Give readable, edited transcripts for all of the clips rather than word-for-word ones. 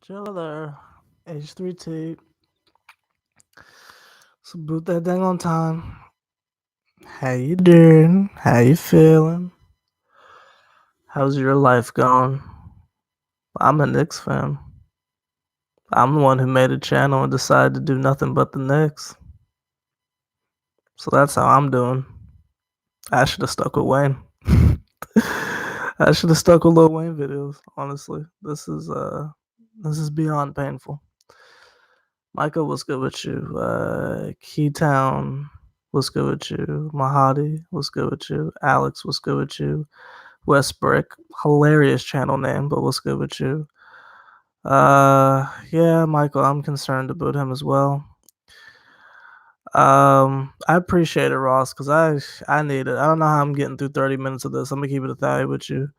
Chill there. H3T. So boot that thing on time. How you doing? How you feeling? How's your life going? I'm a Knicks fan. I'm the one who made a channel and decided to do nothing but the Knicks. So that's how I'm doing. I should have stuck with Wayne. I should have stuck with Lil Wayne videos, honestly. This is beyond painful. Michael, what's good with you? Keytown, what's good with you? Mahadi, what's good with you? Alex, what's good with you? Westbrick, hilarious channel name, but what's good with you? Yeah, Michael, I'm concerned about him as well. I appreciate it, Ross, because I need it. I don't know how I'm getting through 30 minutes of this. I'm gonna keep it a thigh with you.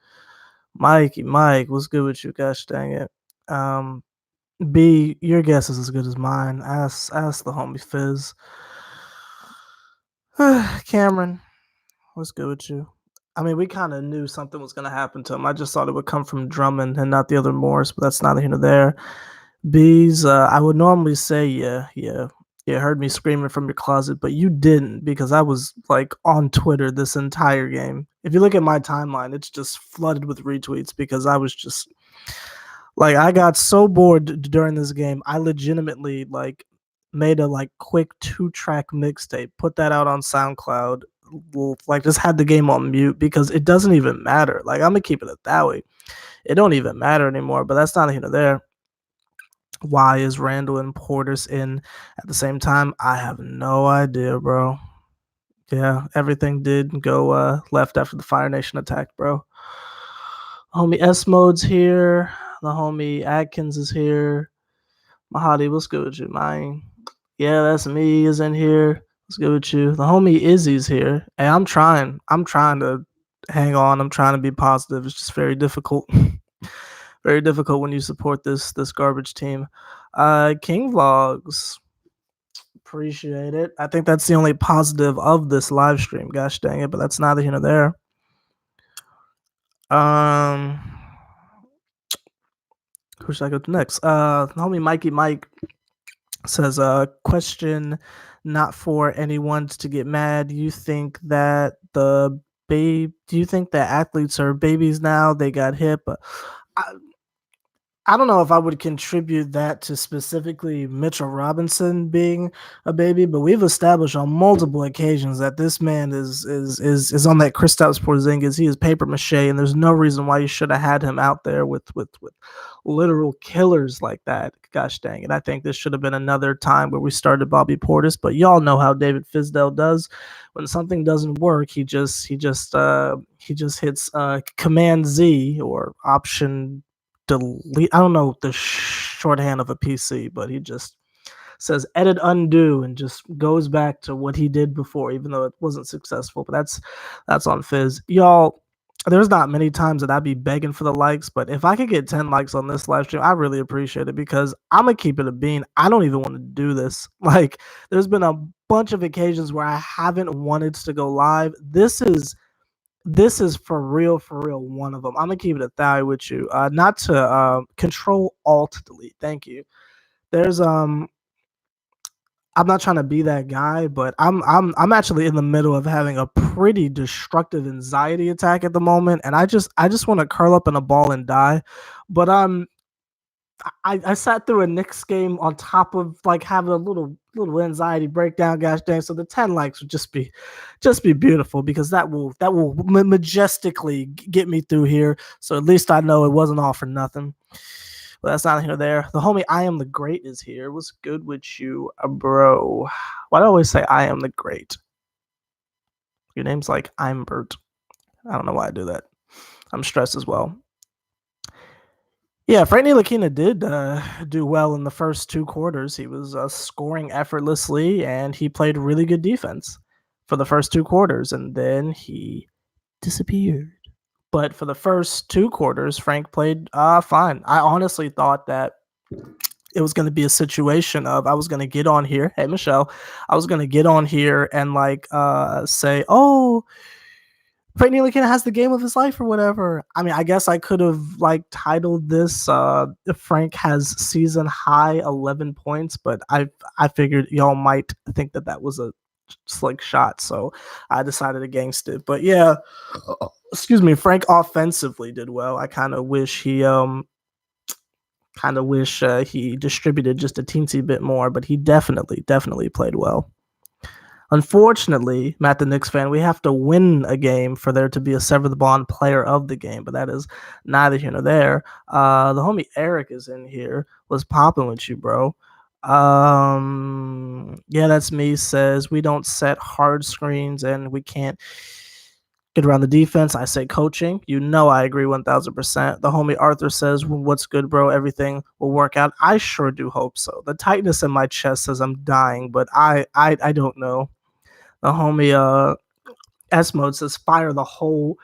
Mike, what's good with you? Gosh dang it. B, your guess is as good as mine. Ask the homie Fizz. Cameron, what's good with you? I mean, we kind of knew something was going to happen to him. I just thought it would come from Drummond and not the other Morris, but that's neither here nor there. Bees, I would normally say, you heard me screaming from your closet, but you didn't because I was like on Twitter this entire game. If you look at my timeline, it's just flooded with retweets because I was just like, I got so bored during this game. I legitimately like made a like quick 2-track mixtape, put that out on SoundCloud, like just had the game on mute because it doesn't even matter. Like, I'm gonna keep it that way. It don't even matter anymore, but that's not here nor there. Why is Randall and Portis in at the same time? I have no idea, bro. Yeah, everything did go left after the Fire Nation attack, bro. Homie S Mode's here. The homie Atkins is here. Mahadi, what's good with you, man? Yeah, that's me is in here. What's good with you? The homie Izzy's here. Hey, I'm trying to hang on. I'm trying to be positive. It's just very difficult. Very difficult when you support this garbage team. King Vlogs. Appreciate it. I think that's the only positive of this live stream. Gosh dang it, but that's neither here nor there. Who should I go to next? Homie Mikey Mike says, question not for anyone to get mad. Do you think that athletes are babies now? They got hip. I don't know if I would contribute that to specifically Mitchell Robinson being a baby, but we've established on multiple occasions that this man is on that Kristaps Porzingis. He is paper mache, and there's no reason why you should have had him out there with literal killers like that. Gosh dang it! I think this should have been another time where we started Bobby Portis, but y'all know how David Fizdale does. When something doesn't work, he just hits Command Z or Option delete. I don't know the shorthand of a PC, but he just says edit undo and just goes back to what he did before, even though it wasn't successful. But that's on Fizz. Y'all, there's not many times that I'd be begging for the likes, but if I could get 10 likes on this live stream, I really appreciate it because I'm gonna keep it a bean. I don't even want to do this. Like, there's been a bunch of occasions where I haven't wanted to go live. This is for real one of them. I'm gonna keep it a thigh with you. Not to Control Alt Delete. Thank you. There's I'm not trying to be that guy, but I'm actually in the middle of having a pretty destructive anxiety attack at the moment, and I just want to curl up in a ball and die. But I sat through a Knicks game on top of like having a little anxiety breakdown. Gosh dang! So the 10 likes would just be beautiful because that will majestically get me through here. So at least I know it wasn't all for nothing. But that's not here there. The homie I am the great is here. What's good with you, bro? Why do I always say I am the great? Your name's like I'm Bert. I don't know why I do that. I'm stressed as well. Yeah, Frank Ntilikina did do well in the first 2 quarters. He was scoring effortlessly, and he played really good defense for the first 2 quarters, and then he disappeared. But for the first 2 quarters, Frank played fine. I honestly thought that it was going to be a situation of I was going to get on here. Hey, Michelle. I was going to get on here and like say, oh, Frank Ntilikina has the game of his life or whatever. I mean, I guess I could have like titled this Frank has season high 11 points, but I figured y'all might think that was a slick shot, so I decided against it. But yeah, excuse me, Frank offensively did well. I kind of wish he distributed just a teensy bit more, but he definitely played well. Unfortunately, Matt the Knicks fan, we have to win a game for there to be a Sever the Bond player of the game, but that is neither here nor there. The homie Eric is in here. What's popping with you, bro? Yeah, that's me. Says we don't set hard screens and we can't get around the defense. I say coaching. You know I agree 1000%. The homie Arthur says, what's good, bro? Everything will work out. I sure do hope so. The tightness in my chest says I'm dying, but I don't know. The homie S Mode says fire the whole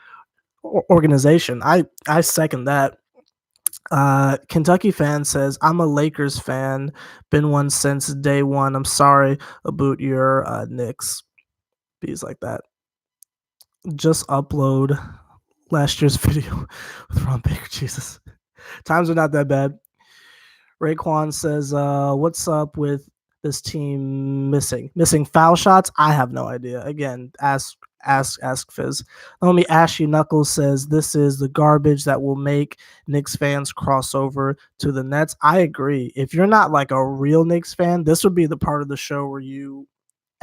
organization. I second that. Kentucky fan says I'm a Lakers fan, been one since day one. I'm sorry about your Knicks. Bees like that. Just upload last year's video with Ron Baker. Jesus, times are not that bad. Raekwon says, "What's up with this team missing foul shots?" I have no idea. Again, ask Fizz. Homie Ashy Knuckles says this is the garbage that will make Knicks fans cross over to the Nets. I agree. If you're not like a real Knicks fan, this would be the part of the show where you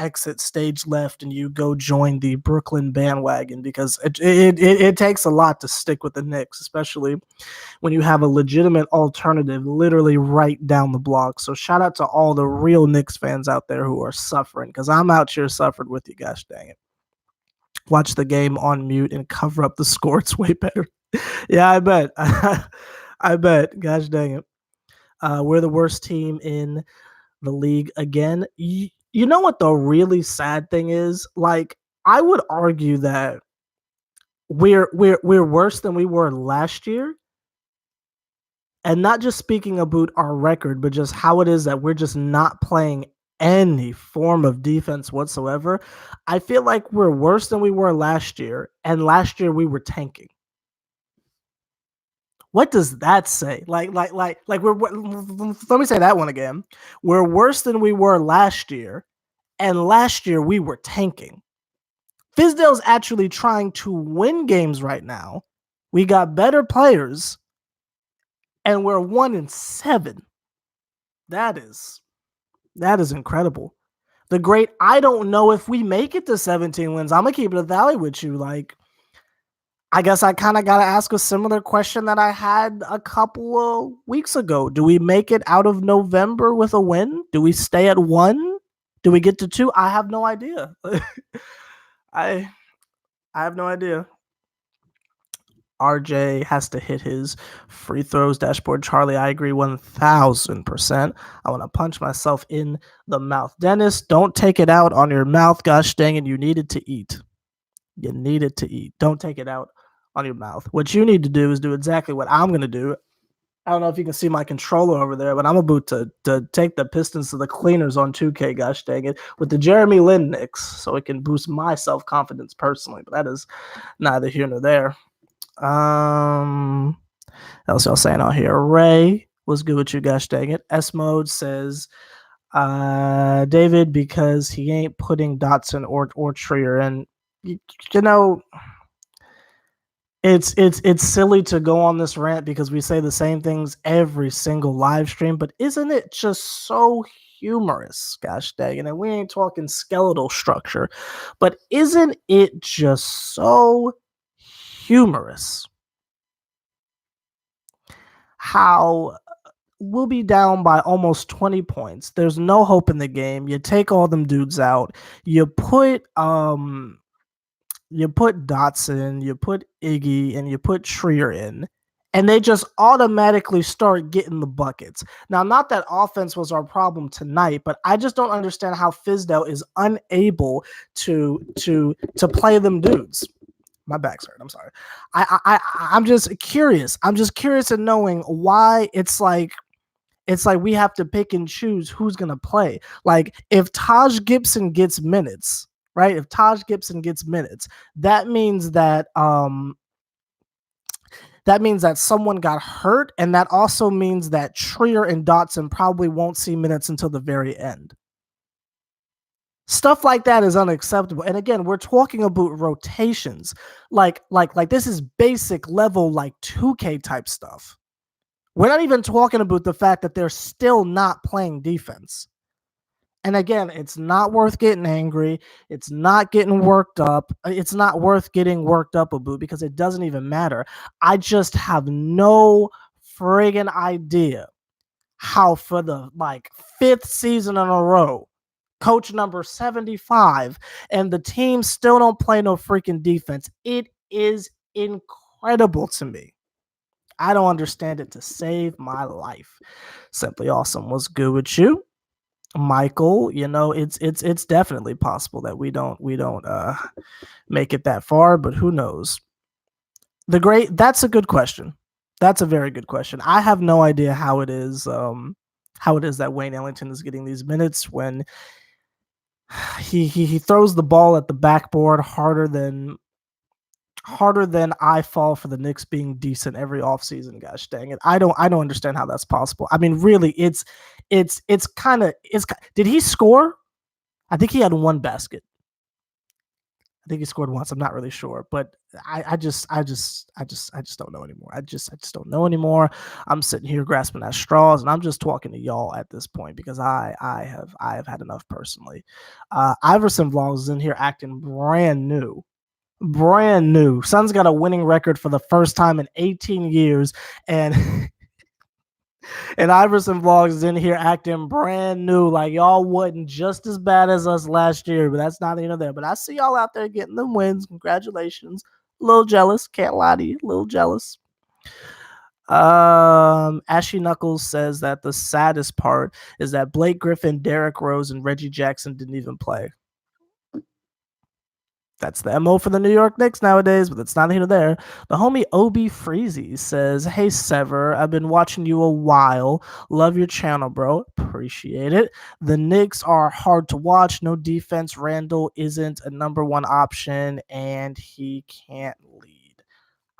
exit stage left and you go join the Brooklyn bandwagon, because it takes a lot to stick with the Knicks, especially when you have a legitimate alternative literally right down the block. So shout out to all the real Knicks fans out there who are suffering, because I'm out here suffering with you guys. Dang it. Watch the game on mute and cover up the score. It's way better. Yeah, I bet. I bet. Gosh dang it. We're the worst team in the league again. You know what the really sad thing is? Like, I would argue that we're worse than we were last year. And not just speaking about our record, but just how it is that we're just not playing any form of defense whatsoever. I feel like we're worse than we were last year, and last year we were tanking. What does that say? Like we're, let me say that one again. We're worse than we were last year, and last year we were tanking. Fizdale's actually trying to win games right now. We got better players, and we're 1-7. That is incredible. The great, I don't know if we make it to 17 wins. I'm gonna keep it a valley with you. Like, I guess I kind of got to ask a similar question that I had a couple of weeks ago. Do we make it out of November with a win? Do we stay at 1? Do we get to 2? I have no idea. I have no idea. RJ has to hit his free throws. Dashboard Charlie, I agree 1000%. I want to punch myself in the mouth. Dennis, don't take it out on your mouth. Gosh dang it, you needed to eat. You needed to eat. Don't take it out on your mouth. What you need to do is do exactly what I'm going to do. I don't know if you can see my controller over there, but I'm about to take the Pistons to the cleaners on 2K, gosh dang it, with the Jeremy Lin Knicks, so it can boost my self-confidence personally. But that is neither here nor there. Else y'all saying out here? Ray was good with you, gosh dang it. S Mode says, David, because he ain't putting Dotson or Trier in. You know, it's silly to go on this rant because we say the same things every single live stream, but isn't it just so humorous? Gosh dang it. And we ain't talking skeletal structure, but isn't it just so humorous how we'll be down by almost 20 points. There's no hope in the game. You take all them dudes out. You put Dotson, you put Iggy, and you put Trier in, and they just automatically start getting the buckets. Now, not that offense was our problem tonight, but I just don't understand how Fizdale is unable to play them dudes. My back's hurt. I'm sorry. I'm just curious. I'm just curious in knowing why it's like we have to pick and choose who's gonna play. Like, if Taj Gibson gets minutes, right? If Taj Gibson gets minutes, that means that someone got hurt, and that also means that Trier and Dotson probably won't see minutes until the very end. Stuff like that is unacceptable. And again, we're talking about rotations. Like this is basic level, like 2K type stuff. We're not even talking about the fact that they're still not playing defense. And again, it's not worth getting angry. It's not getting worked up. It's not worth getting worked up about because it doesn't even matter. I just have no friggin' idea how for the like 5th season in a row, coach number 75, and the team still don't play no freaking defense. It is incredible to me. I don't understand it to save my life. Simply awesome. What's good with you, Michael? You know, it's definitely possible that we don't make it that far, but who knows? That's a good question. That's a very good question. I have no idea how it is that Wayne Ellington is getting these minutes when he throws the ball at the backboard harder than I fall for the Knicks being decent every offseason. Gosh dang it. I don't understand how that's possible. I mean, really, it's kind of did he score? I think he had one basket. I think he scored once. I'm not really sure, but I just don't know anymore. I just don't know anymore. I'm sitting here grasping at straws, and I'm just talking to y'all at this point because I have had enough personally. Iverson Vlogs is in here acting brand new. Suns got a winning record for the first time in 18 years, and and Iverson Vlogs is in here acting brand new, like y'all wasn't just as bad as us last year, but that's neither here nor there. But I see y'all out there getting them wins. Congratulations. A little jealous, can't lie to you. A little jealous. Ashy Knuckles says that the saddest part is that Blake Griffin, Derrick Rose, and Reggie Jackson didn't even play. That's the MO for the New York Knicks nowadays, but it's not here or there. The homie OB Freezy says, "Hey Sever, I've been watching you a while. Love your channel, bro. Appreciate it. The Knicks are hard to watch. No defense. Randall isn't a number one option, and he can't lead."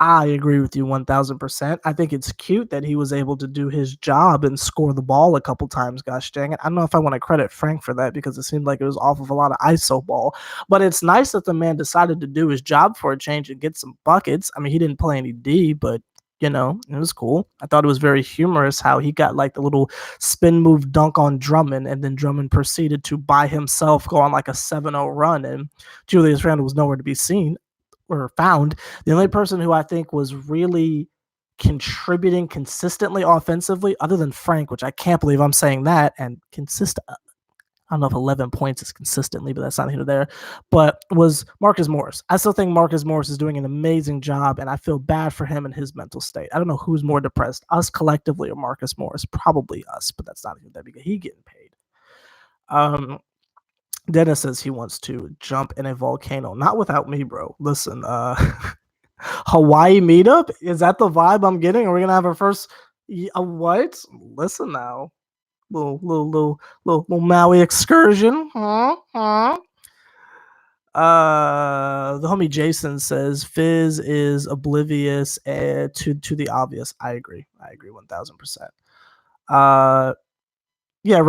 I agree with you 1000%. I think it's cute that he was able to do his job and score the ball a couple times. Gosh dang it. I don't know if I want to credit Frank for that because it seemed like it was off of a lot of ISO ball. But it's nice that the man decided to do his job for a change and get some buckets. I mean, he didn't play any D, but you know, it was cool. I thought it was very humorous how he got like the little spin move dunk on Drummond, and then Drummond proceeded to by himself go on like a 7-0 run, and Julius Randle was nowhere to be seen or found. The only person who I think was really contributing consistently offensively, other than Frank, which I can't believe I'm saying that, and consistent. I don't know if 11 points is consistently, but that's not here or there. But was Marcus Morris. I still think Marcus Morris is doing an amazing job, and I feel bad for him and his mental state. I don't know who's more depressed, us collectively or Marcus Morris. Probably us, but that's not even that because he's getting paid. Dennis says he wants to jump in a volcano. Not without me, bro. Listen, Hawaii meetup? Is that the vibe I'm getting? Are we gonna have our first what? Listen now. Little Maui excursion. The homie Jason says Fizz is oblivious to the obvious. I agree 1000%. Yeah,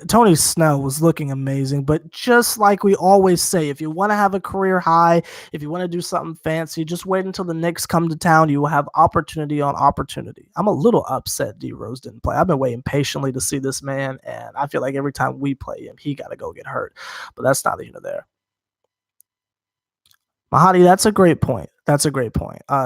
Tony Snell was looking amazing, but just like we always say, if you want to have a career high, if you want to do something fancy, just wait until the Knicks come to town. You will have opportunity on opportunity. I'm a little upset D Rose didn't play. I've been waiting patiently to see this man, and I feel like every time we play him, he got to go get hurt. But that's neither here nor there. Mahadi, that's a great point.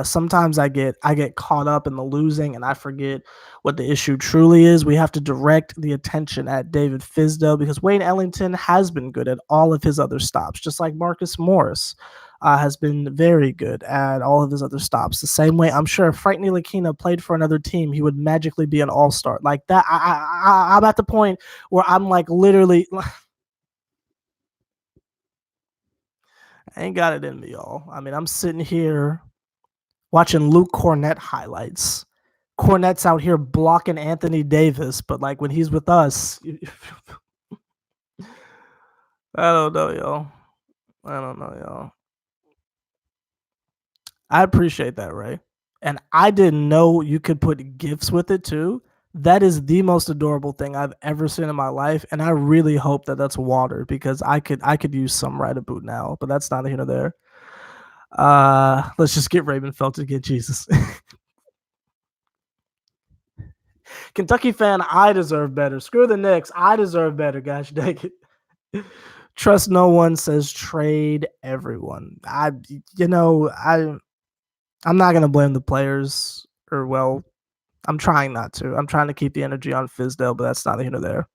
Sometimes I get caught up in the losing and I forget what the issue truly is. We have to direct the attention at David Fizdale because Wayne Ellington has been good at all of his other stops, just like Marcus Morris has been very good at all of his other stops. The same way I'm sure if Frank Ntilikina played for another team, he would magically be an all-star. Like that, I'm at the point where I'm like literally... I ain't got it in me, y'all. I mean, I'm sitting here watching Luke Cornett highlights. Cornett's out here blocking Anthony Davis, but like when he's with us, I don't know, y'all. I don't know, y'all. I appreciate that, Ray. And I didn't know you could put gifts with it too. That is the most adorable thing I've ever seen in my life, and I really hope that that's water because I could use some right about now, but that's not here nor there. Let's just get Raymond Felt to get Jesus. Kentucky fan, I deserve better. Screw the Knicks, I deserve better. Gosh dang it. Trust no one says trade everyone. I'm not gonna blame the players, or well, I'm trying not to. I'm trying to keep the energy on Fizdale, but that's neither here nor there.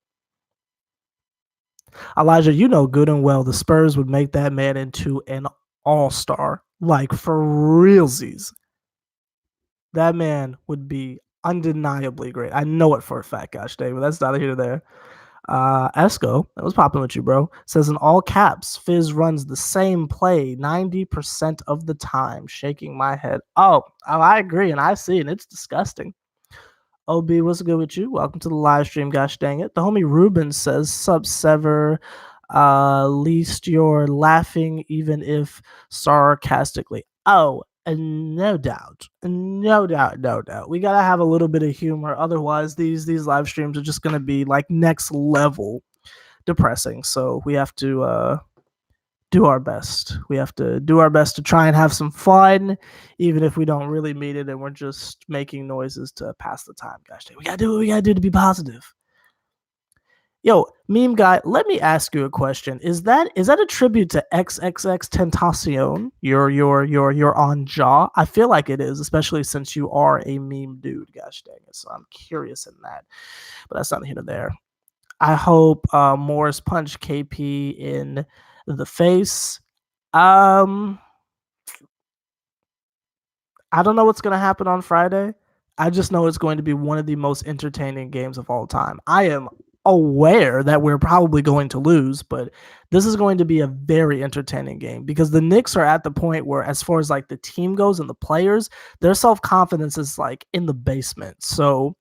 Elijah, you know good and well the Spurs would make that man into an all-star, like for realsies. That man would be undeniably great. I know it for a fact, gosh dang, but that's neither here nor there. Esco, that was popping with you, bro. Says in all caps, Fizz runs the same play 90% of the time. Shaking my head. Oh, I agree, and I see, and it's disgusting. OB, what's good with you? Welcome to the live stream. Gosh dang it. The homie Ruben says, Sub Sever. Least you're laughing, even if sarcastically. Oh, no doubt. No doubt, no doubt. We gotta have a little bit of humor. Otherwise, these live streams are just gonna be like next level depressing. So we have to do our best. We have to do our best to try and have some fun, even if we don't really mean it and we're just making noises to pass the time. Gosh, we gotta do what we gotta do to be positive. Yo, meme guy, let me ask you a question. Is that a tribute to XXX Tentacion? Your on jaw? I feel like it is, especially since you are a meme dude. Gosh dang it! So I'm curious in that, but that's not here nor there. I hope Morris punched KP in the face. I don't know what's going to happen on Friday. I just know it's going to be one of the most entertaining games of all time. I am aware that we're probably going to lose, but this is going to be a very entertaining game because the Knicks are at the point where, as far as like the team goes and the players, their self-confidence is like in the basement. So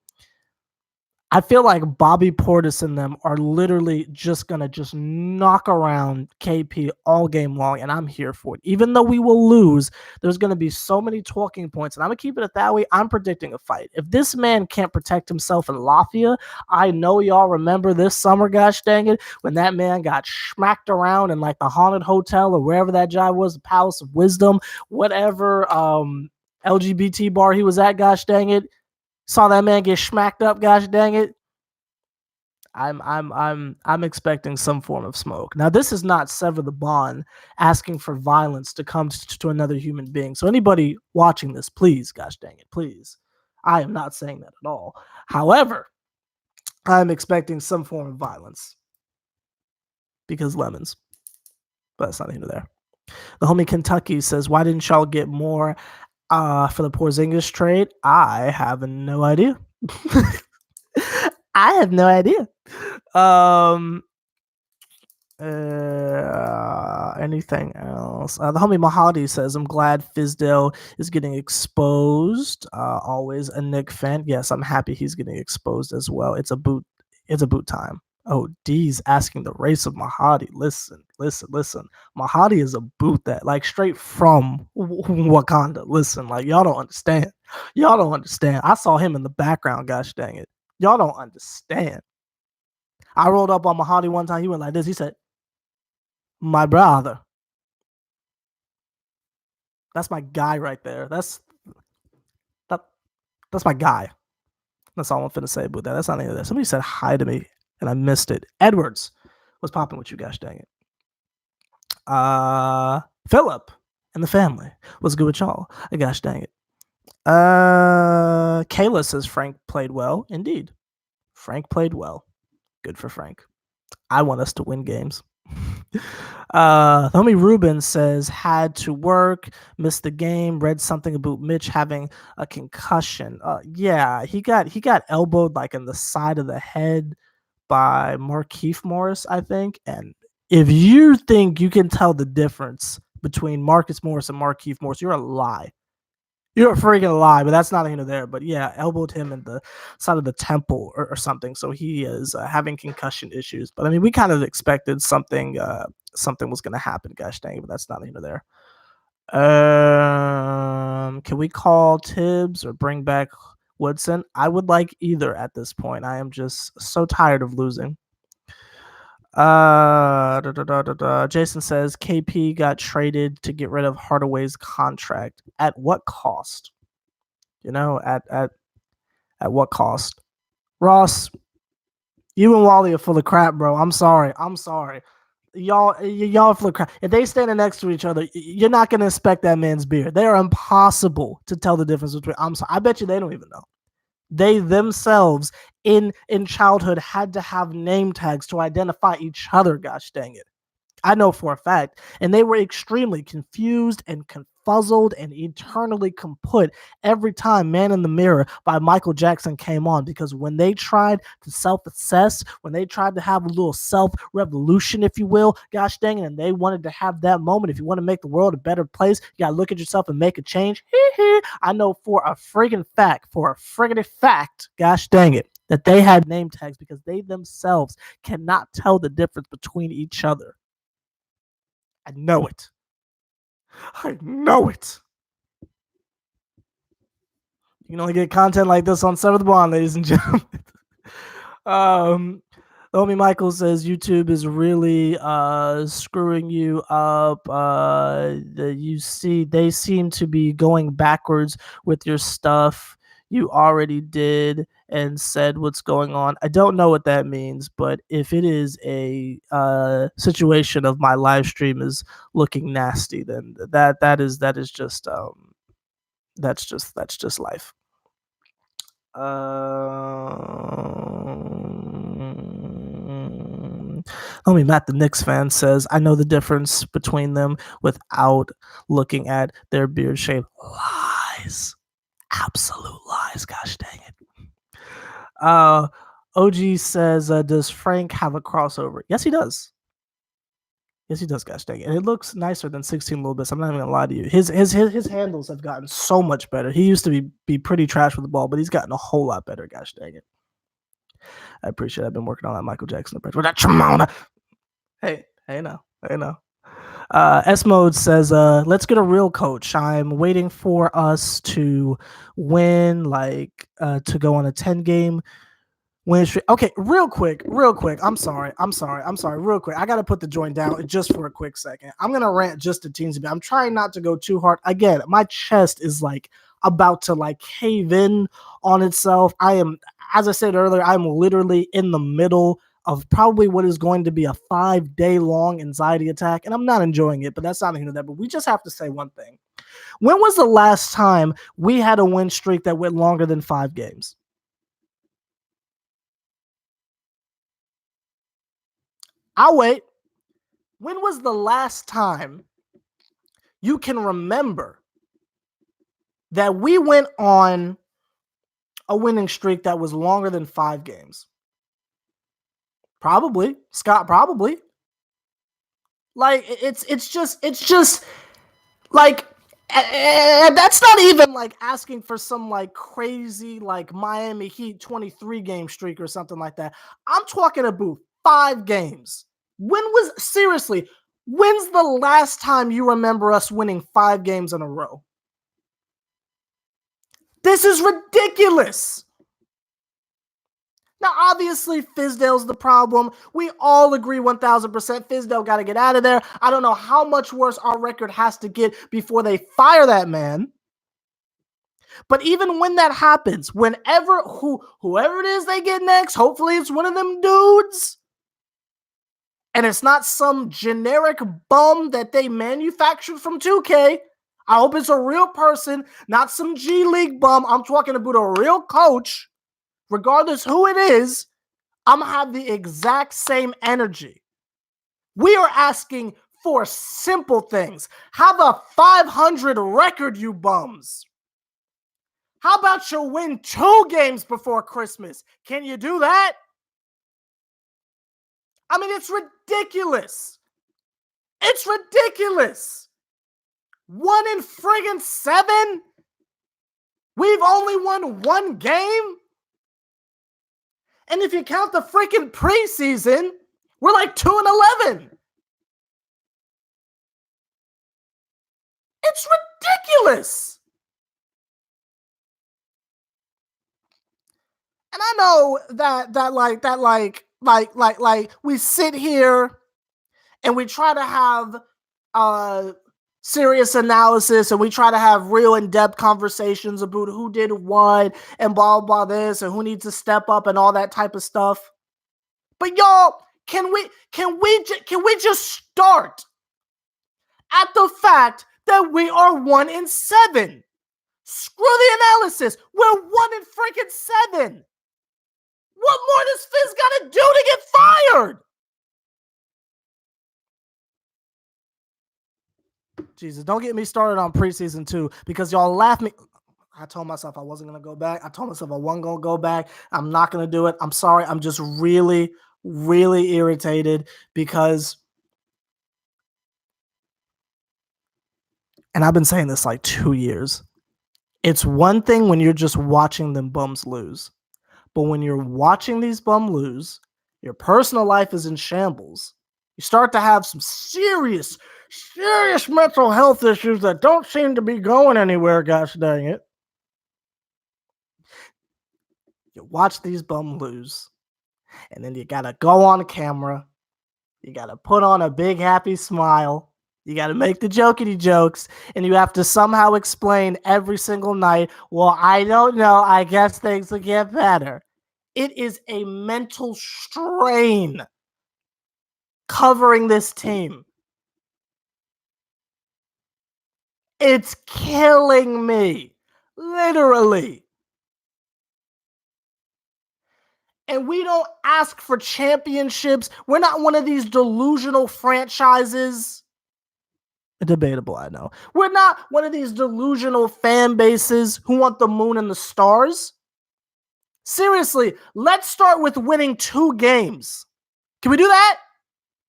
I feel like Bobby Portis and them are literally just going to just knock around KP all game long, and I'm here for it. Even though we will lose, there's going to be so many talking points, and I'm going to keep it that way. I'm predicting a fight. If this man can't protect himself in Lafayette, I know y'all remember this summer, gosh dang it, when that man got smacked around in like the haunted hotel or wherever that job was, the Palace of Wisdom, whatever LGBT bar he was at, gosh dang it. Saw that man get smacked up, gosh dang it. I'm expecting some form of smoke. Now, this is not SeverTheBond asking for violence to come to another human being. So anybody watching this, please, gosh dang it, please. I am not saying that at all. However, I'm expecting some form of violence because lemons. But that's not here nor there. The homie Kentucky says, why didn't y'all get more for the Porzingis trade? I have no idea. I have no idea. Anything else? The homie Mahadi says, I'm glad Fizdale is getting exposed. Always a Knick fan. Yes, I'm happy he's getting exposed as well. It's a boot time. Oh, D's asking the race of Mahadi. Listen. Mahadi is a boot that, like, straight from Wakanda. Listen, like, y'all don't understand. I saw him in the background, gosh dang it. Y'all don't understand. I rolled up on Mahadi one time. He went like this. He said, my brother. That's my guy right there. That's my guy. That's all I'm finna say about that. That's not any of that. Somebody said hi to me and I missed it. Edwards, what's popping with you, gosh dang it. Philip and the family. What's good with y'all? Gosh dang it. Kayla says Frank played well. Indeed. Frank played well. Good for Frank. I want us to win games. Homie Ruben says had to work, missed the game, read something about Mitch having a concussion. Yeah, he got elbowed like in the side of the head by Markieff Morris, I think. And if you think you can tell the difference between Marcus Morris and Markieff Morris, you're a lie. You're a freaking lie, but that's not here nor there. But yeah, elbowed him in the side of the temple or something, so he is having concussion issues. But I mean, we kind of expected something was going to happen. Gosh dang, but that's not here nor there. Can we call Tibbs or bring back Woodson? I would like either at this point. I am just so tired of losing. Jason says KP got traded to get rid of Hardaway's contract. At what cost? You know, at what cost? Ross, you and Wally are full of crap, bro. I'm sorry. Y'all are full of crap. If they standing next to each other, you're not gonna inspect that man's beard. They are impossible to tell the difference between. I'm sorry. I bet you they don't even know. They themselves in childhood had to have name tags to identify each other. Gosh dang it. I know for a fact. And they were extremely confused and confuzzled and eternally kaput every time Man in the Mirror by Michael Jackson came on, because when they tried to self-assess, when they tried to have a little self-revolution, if you will, gosh dang it, and they wanted to have that moment, if you want to make the world a better place, you gotta look at yourself and make a change. I know for a friggin' fact, gosh dang it, that they had name tags because they themselves cannot tell the difference between each other. I know it. I know it. You can only get content like this on SeverTheBond, ladies and gentlemen. Homie Michael says YouTube is really screwing you up. You see, they seem to be going backwards with your stuff you already did and said what's going on. I don't know what that means, but if it is a situation of my live stream is looking nasty, then that is just that's just life. Homie Matt, the Knicks fan, says, I know the difference between them without looking at their beard shape. Lies. Absolute lies. Gosh dang it. OG says, does Frank have a crossover? Yes, he does. Yes, he does, gosh dang it. And it looks nicer than 16 little bits. I'm not even gonna lie to you. His handles have gotten so much better. He used to be pretty trash with the ball, but he's gotten a whole lot better, gosh dang it. I appreciate it. I've been working on that Michael Jackson approach. With that Tremona. Hey now. S Mode says, let's get a real coach. I'm waiting for us to win, to go on a 10-game win streak. Okay, real quick. I'm sorry. Real quick. I gotta put the joint down just for a quick second. I'm gonna rant just a teensy bit. I'm trying not to go too hard. Again, my chest is about to cave in on itself. I am, as I said earlier, I'm literally in the middle of probably what is going to be a 5-day long anxiety attack, and I'm not enjoying it, but that's not into that. But we just have to say one thing. When was the last time we had a win streak that went longer than 5 games? I'll wait. When was the last time you can remember that we went on a winning streak that was longer than 5 games? Probably. Scott, probably. It's just that's not even asking for some crazy Miami Heat 23 game streak or something like that. I'm talking about 5 games. When's the last time you remember us winning 5 games in a row? This is ridiculous. Now, obviously, Fizdale's the problem. We all agree 1,000% Fizdale got to get out of there. I don't know how much worse our record has to get before they fire that man. But even when that happens, whoever it is they get next, hopefully it's one of them dudes. And it's not some generic bum that they manufactured from 2K. I hope it's a real person, not some G League bum. I'm talking about a real coach. Regardless who it is, I'm going to have the exact same energy. We are asking for simple things. Have a 500 record, you bums. How about you win 2 games before Christmas? Can you do that? I mean, it's ridiculous. It's ridiculous. 1 in friggin' 7? We've only won one game. And if you count the freaking preseason, we're like 2-11. It's ridiculous. And I know that we sit here and we try to have serious analysis and we try to have real in-depth conversations about who did what and blah blah this and who needs to step up and all that type of stuff. But y'all, can we just start at the fact that we are 1-7? Screw the analysis. We're 1-7. What more does Fizz got to do to get fired? Jesus, don't get me started on preseason 2 because y'all laugh me. I told myself I wasn't going to go back. I told myself I wasn't going to go back. I'm not going to do it. I'm sorry. I'm just really, really irritated because, and I've been saying this like 2 years. It's one thing when you're just watching them bums lose. But when you're watching these bums lose, your personal life is in shambles. You start to have some serious mental health issues that don't seem to be going anywhere, gosh dang it. You watch these bums lose, and then you gotta go on camera. You gotta put on a big happy smile. You got to make the jokey jokes, and you have to somehow explain every single night, well, I don't know. I guess things will get better. It is a mental strain covering this team. It's killing me, literally. And we don't ask for championships. We're not one of these delusional franchises. Debatable, I know. We're not one of these delusional fan bases who want the moon and the stars. Seriously, let's start with winning 2 games. Can we do that?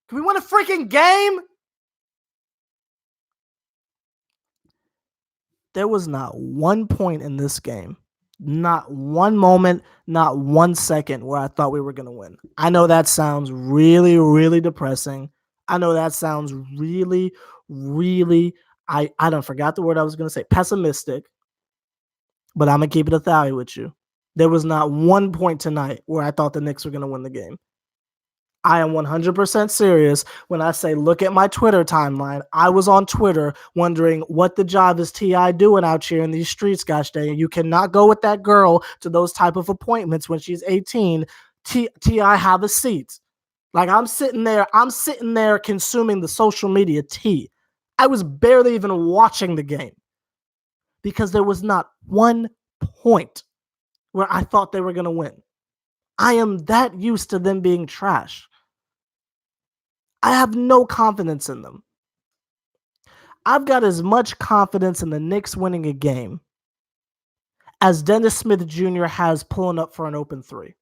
Can we win a freaking game? There was not one point in this game, not one moment, not 1 second where I thought we were going to win. I know that sounds really, really depressing. I know that sounds really, really, I don't forgot the word I was going to say, pessimistic. But I'm going to keep it 1,000 with you. There was not one point tonight where I thought the Knicks were going to win the game. I am 100% serious when I say look at my Twitter timeline. I was on Twitter wondering what the job is T.I. doing out here in these streets, gosh dang. You cannot go with that girl to those type of appointments when she's 18. T.I. have a seat. Like I'm sitting there consuming the social media tea. I was barely even watching the game because there was not one point where I thought they were going to win. I am that used to them being trash. I have no confidence in them. I've got as much confidence in the Knicks winning a game as Dennis Smith Jr. has pulling up for an open 3.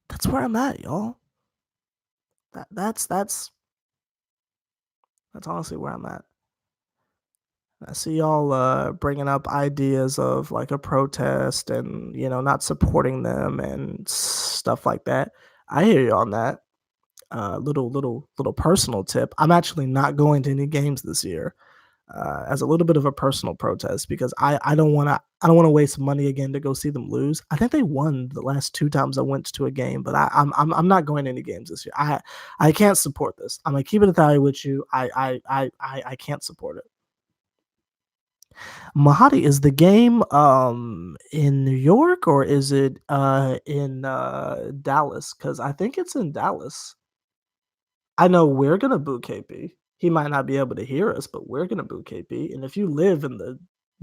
That's where I'm at, y'all. That's honestly where I'm at. I see y'all bringing up ideas of like a protest and, not supporting them and stuff like that. I hear you on that. Little personal tip. I'm actually not going to any games this year as a little bit of a personal protest because I don't want to waste money again to go see them lose. I think they won the last 2 times I went to a game, but I'm not going to any games this year. I can't support this. I'm gonna keep it 1,000 with you. I can't support it. Mahadi, is the game in New York or is it in Dallas? Because I think it's in Dallas. I know we're gonna boo KP. He might not be able to hear us, but we're gonna boo KP. And if you live in the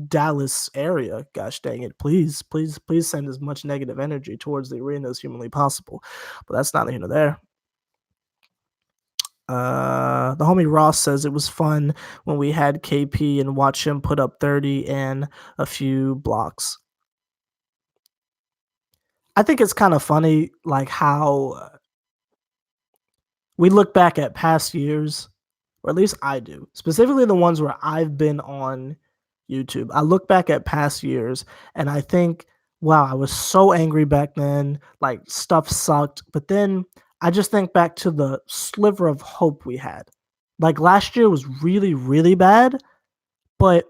Dallas area, gosh dang it, please send as much negative energy towards the arena as humanly possible. But that's neither here nor there. The homie Ross says it was fun when we had KP and watch him put up 30 and a few blocks. I think it's kind of funny, like how we look back at past years, or at least I do, specifically the ones where I've been on YouTube. I look back at past years and I think, wow, I was so angry back then. Like stuff sucked. But then I just think back to the sliver of hope we had. Like last year was really, really bad, but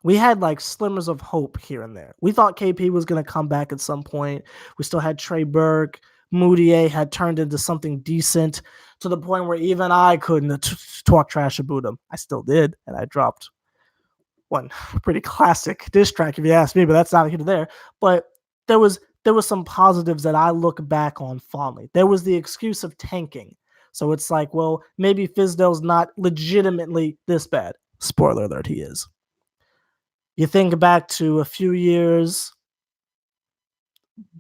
we had like slimmers of hope here and there. We thought KP was going to come back at some point. We still had Trey Burke. Moutier had turned into something decent to the point where even I couldn't talk trash about him. I still did, and I dropped one pretty classic diss track, if you ask me, but that's not here to there. But there was some positives that I look back on fondly. There was the excuse of tanking. So it's like, well, maybe Fizdale's not legitimately this bad. Spoiler alert, he is. You think back to a few years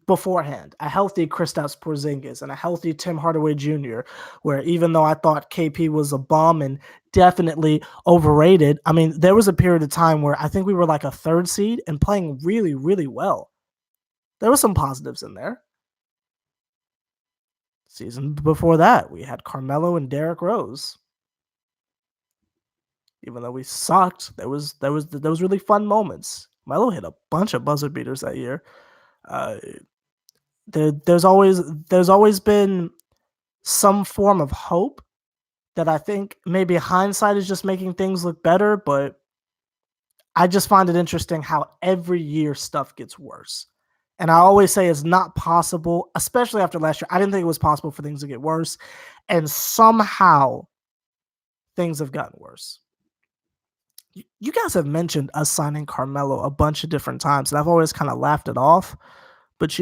beforehand, a healthy Kristaps Porzingis and a healthy Tim Hardaway Jr., where even though I thought KP was a bum and definitely overrated, I mean, there was a period of time where I think we were like a third seed and playing really, really well. There were some positives in there. Season before that, we had Carmelo and Derrick Rose. Even though we sucked, there was really fun moments. Melo hit a bunch of buzzer beaters that year. There's always been some form of hope that I think maybe hindsight is just making things look better, but I just find it interesting how every year stuff gets worse. And I always say it's not possible, especially after last year. I didn't think it was possible for things to get worse. And somehow things have gotten worse. You guys have mentioned us signing Carmelo a bunch of different times, and I've always kind of laughed it off. But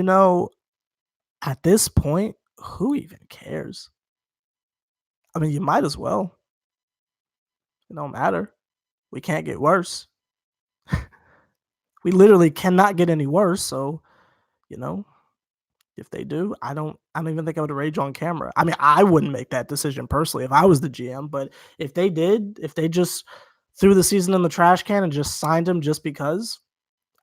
at this point, who even cares? I mean, you might as well. It don't matter. We can't get worse. We literally cannot get any worse. So, if they do, I don't even think I would rage on camera. I mean, I wouldn't make that decision personally if I was the GM, but if they did, if they just threw the season in the trash can and just signed him just because,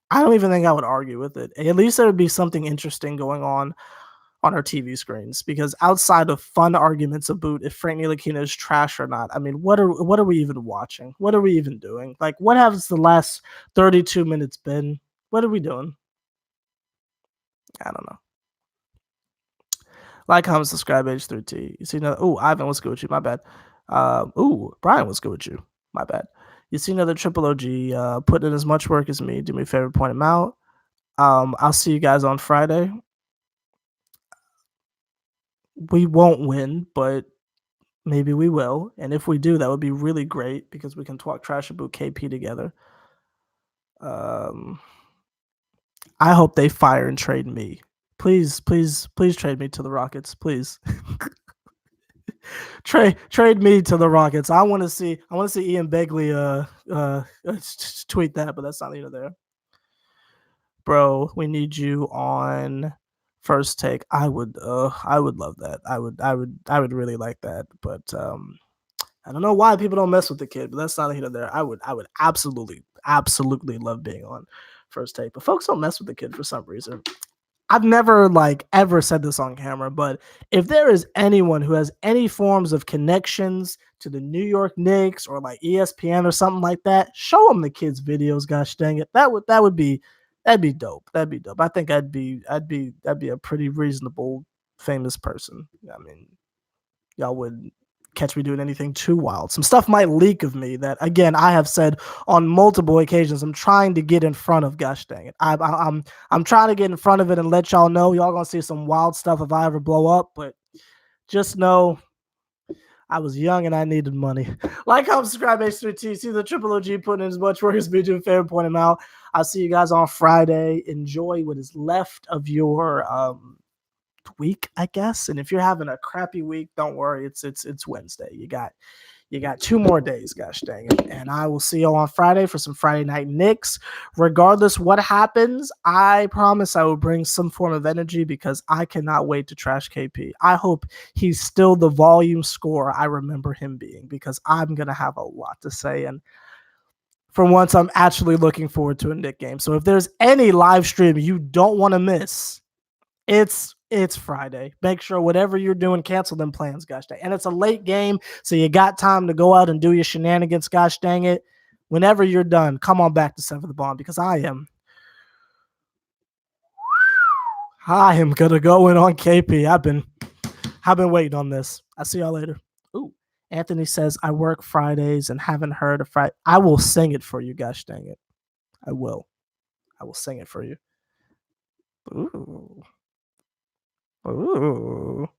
I don't even think I would argue with it. At least there would be something interesting going on our TV screens, because outside of fun arguments about if Frank Ntilikina is trash or not, I mean, what are we even watching? What are we even doing? Like, what has the last 32 minutes been? What are we doing? I don't know. Like, comment, subscribe, H3T. You see another? Oh, Ivan, what's good with you? My bad. Brian, what's good with you? My bad. You see another triple OG putting in as much work as me. Do me a favor, point him out. I'll see you guys on Friday. We won't win, but maybe we will. And if we do, that would be really great because we can talk trash about KP together. I hope they fire and trade me. Please trade me to the Rockets, please. Trade me to the Rockets. I want to see Ian Begley tweet that, but that's not either there. Bro, we need you on First Take. I would love that. I would really like that, but I don't know why people don't mess with the kid, but that's not either there. I would absolutely love being on First Take, but folks don't mess with the kid for some reason. I've never ever said this on camera, but if there is anyone who has any forms of connections to the New York Knicks or like ESPN or something like that, show them the kid's videos. Gosh dang it, that'd be dope. That'd be dope. I think I'd be a pretty reasonable, famous person. I mean, y'all wouldn't catch me doing anything too wild. Some stuff might leak of me that, again, I have said on multiple occasions, I'm trying to get in front of. Gosh dang it. I'm trying to get in front of it and let y'all know. Y'all gonna see some wild stuff if I ever blow up, but just know I was young and I needed money. Like, comment, subscribe, H3T. See the triple OG putting in as much work as me. Do a favor, point him out. I'll see you guys on Friday. Enjoy what is left of your week, I guess. And if you're having a crappy week, don't worry. It's Wednesday. You got 2 more days, gosh dang it. And I will see you on Friday for some Friday Night Knicks. Regardless what happens, I promise I will bring some form of energy because I cannot wait to trash KP. I hope he's still the volume scorer I remember him being, because I'm going to have a lot to say. And for once, I'm actually looking forward to a Knick game. So if there's any live stream you don't want to miss, it's It's Friday. Make sure whatever you're doing, cancel them plans, gosh dang. And it's a late game, so you got time to go out and do your shenanigans, gosh dang it. Whenever you're done, come on back to Sever the Bond because I am gonna go in on KP. I've been waiting on this. I'll see y'all later. Ooh. Anthony says I work Fridays and haven't heard of Friday. I will sing it for you, gosh dang it. I will sing it for you. Ooh. Ooh.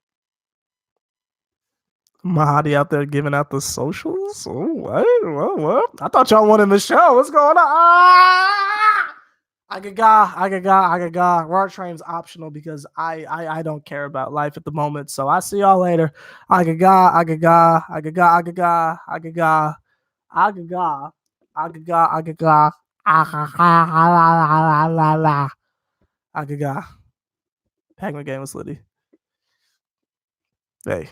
Mahadi out there giving out the socials. Oh, what? I thought y'all wanted the show. What's going on? Ah! Agaga. Raw train's optional because I don't care about life at the moment. So I see y'all later. Agaga. Agaga. Pac-Man game was litty. Hey.